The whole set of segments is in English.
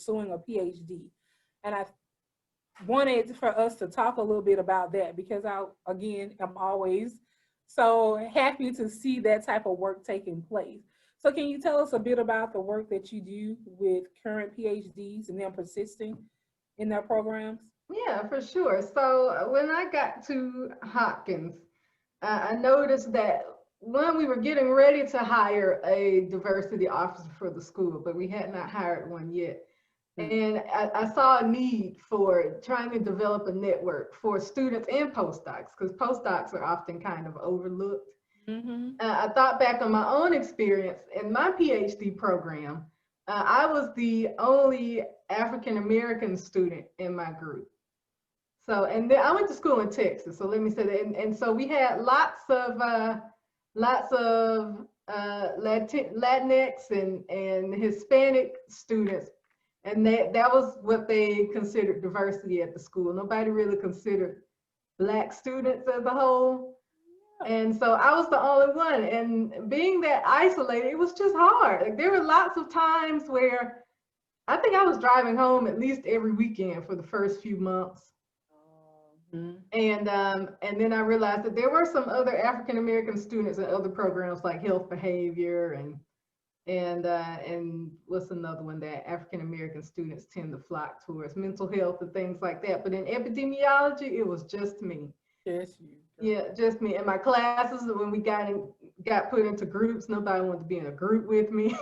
pursuing a PhD. And I wanted for us to talk a little bit about that because I, again, am always so happy to see that type of work taking place. So can you tell us a bit about the work that you do with current PhDs and them persisting in their programs? Yeah, for sure. So when I got to Hopkins, I noticed that one, we were getting ready to hire a diversity officer for the school, but we had not hired one yet. And I saw a need for trying to develop a network for students and postdocs, because postdocs are often kind of overlooked. Mm-hmm. I thought back on my own experience in my PhD program. I was the only African American student in my group. So, and then I went to school in Texas. So let me say that. And so we had lots of Latinx and Hispanic students, and that was what they considered diversity at the school. Nobody really considered Black students as a whole. And so I was the only one. And being that isolated, it was just hard. Like, there were lots of times where I think I was driving home at least every weekend for the first few months. Mm-hmm. And then I realized that there were some other African American students in other programs like health behavior and what's another one that African American students tend to flock towards, mental health and things like that. But in epidemiology, it was just me. Yes, you. Yeah, just me. And my classes, when we got put into groups, nobody wanted to be in a group with me.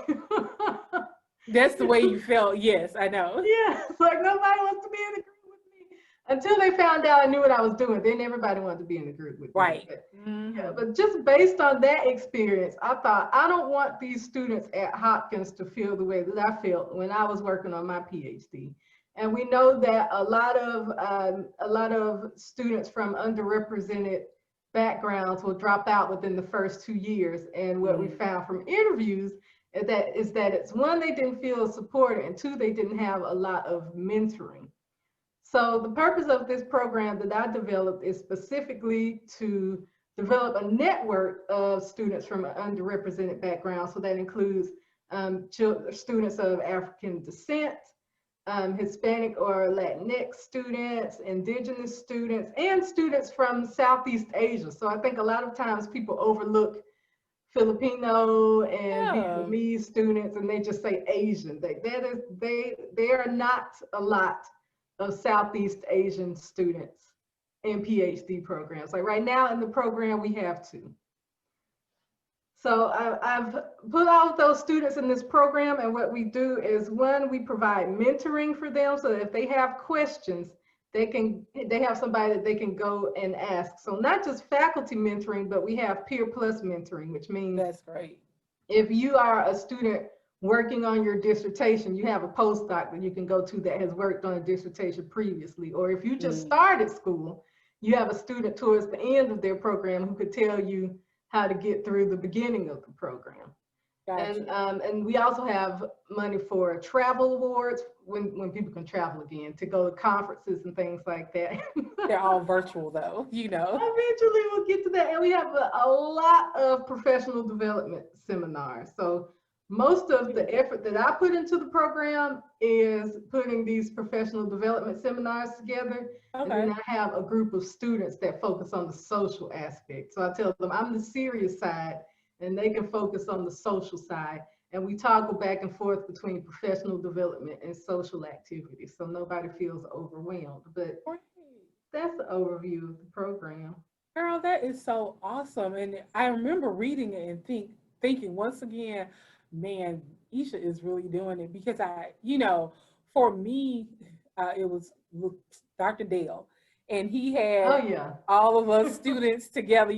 That's the way you felt. Yes, I know. Yeah, it's like nobody wants to be in a group with me until they found out I knew what I was doing. Then everybody wanted to be in a group with me. Right. But, Mm-hmm. yeah, but just based on that experience, I thought, I don't want these students at Hopkins to feel the way that I felt when I was working on my PhD. And we know that a lot of students from underrepresented backgrounds will drop out within the first 2 years. And what we found from interviews is that it's one, they didn't feel supported, and two, they didn't have a lot of mentoring. So the purpose of this program that I developed is specifically to develop a network of students from underrepresented backgrounds. So that includes students of African descent, Hispanic or Latinx students, indigenous students, and students from Southeast Asia. So I think a lot of times people overlook Filipino and Vietnamese students, and they just say Asian. There are not a lot of Southeast Asian students in PhD programs. Like right now in the program, we have 2. So I've put all of those students in this program, and what we do is, one, we provide mentoring for them so that if they have questions, they have somebody that they can go and ask. So not just faculty mentoring, but we have peer plus mentoring, which means that's great. If you are a student working on your dissertation, you have a postdoc that you can go to that has worked on a dissertation previously. Or if you just started school, you have a student towards the end of their program who could tell you how to get through the beginning of the program. Gotcha. And we also have money for travel awards when people can travel again, to go to conferences and things like that. They're all virtual though, you know. Eventually we'll get to that. And we have a lot of professional development seminars. So most of the effort that I put into the program is putting these professional development seminars together. Okay. And then I have a group of students that focus on the social aspect. So I tell them I'm the serious side, and they can focus on the social side. And we toggle back and forth between professional development and social activities, so nobody feels overwhelmed. But that's the overview of the program. Girl, that is so awesome. And I remember reading it and thinking once again, man, Isha is really doing it, because for me, it was Dr. Dale. And he had all of us students together,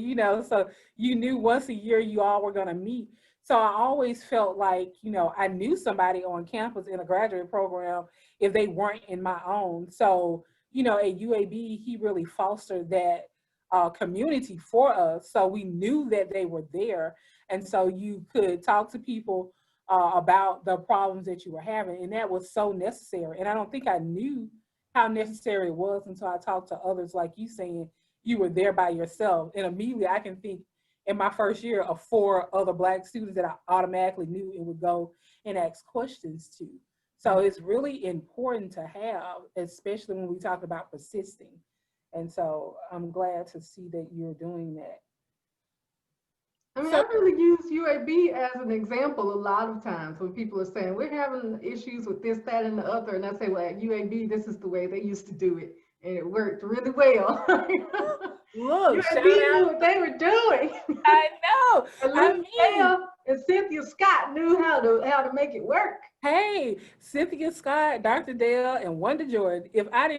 so you knew once a year you all were going to meet. So I always felt like, I knew somebody on campus in a graduate program if they weren't in my own. So, at UAB, he really fostered that community for us. So we knew that they were there. And so you could talk to people about the problems that you were having. And that was so necessary. And I don't think I knew how necessary it was until I talked to others like you, saying you were there by yourself. And immediately I can think in my first year of 4 other Black students that I automatically knew and would go and ask questions to. So it's really important to have, especially when we talk about persisting. And so I'm glad to see that you're doing that. I mean, I So really use UAB as an example a lot of times when people are saying we're having issues with this, that, and the other, and I say, well, at UAB, this is the way they used to do it, and it worked really well. look, shout UAB knew out. what they were doing. I know. And I Lisa mean, Bell and Cynthia Scott knew how to make it work. hey, Cynthia Scott, Dr. Dale, and Wanda Jordan. If I didn't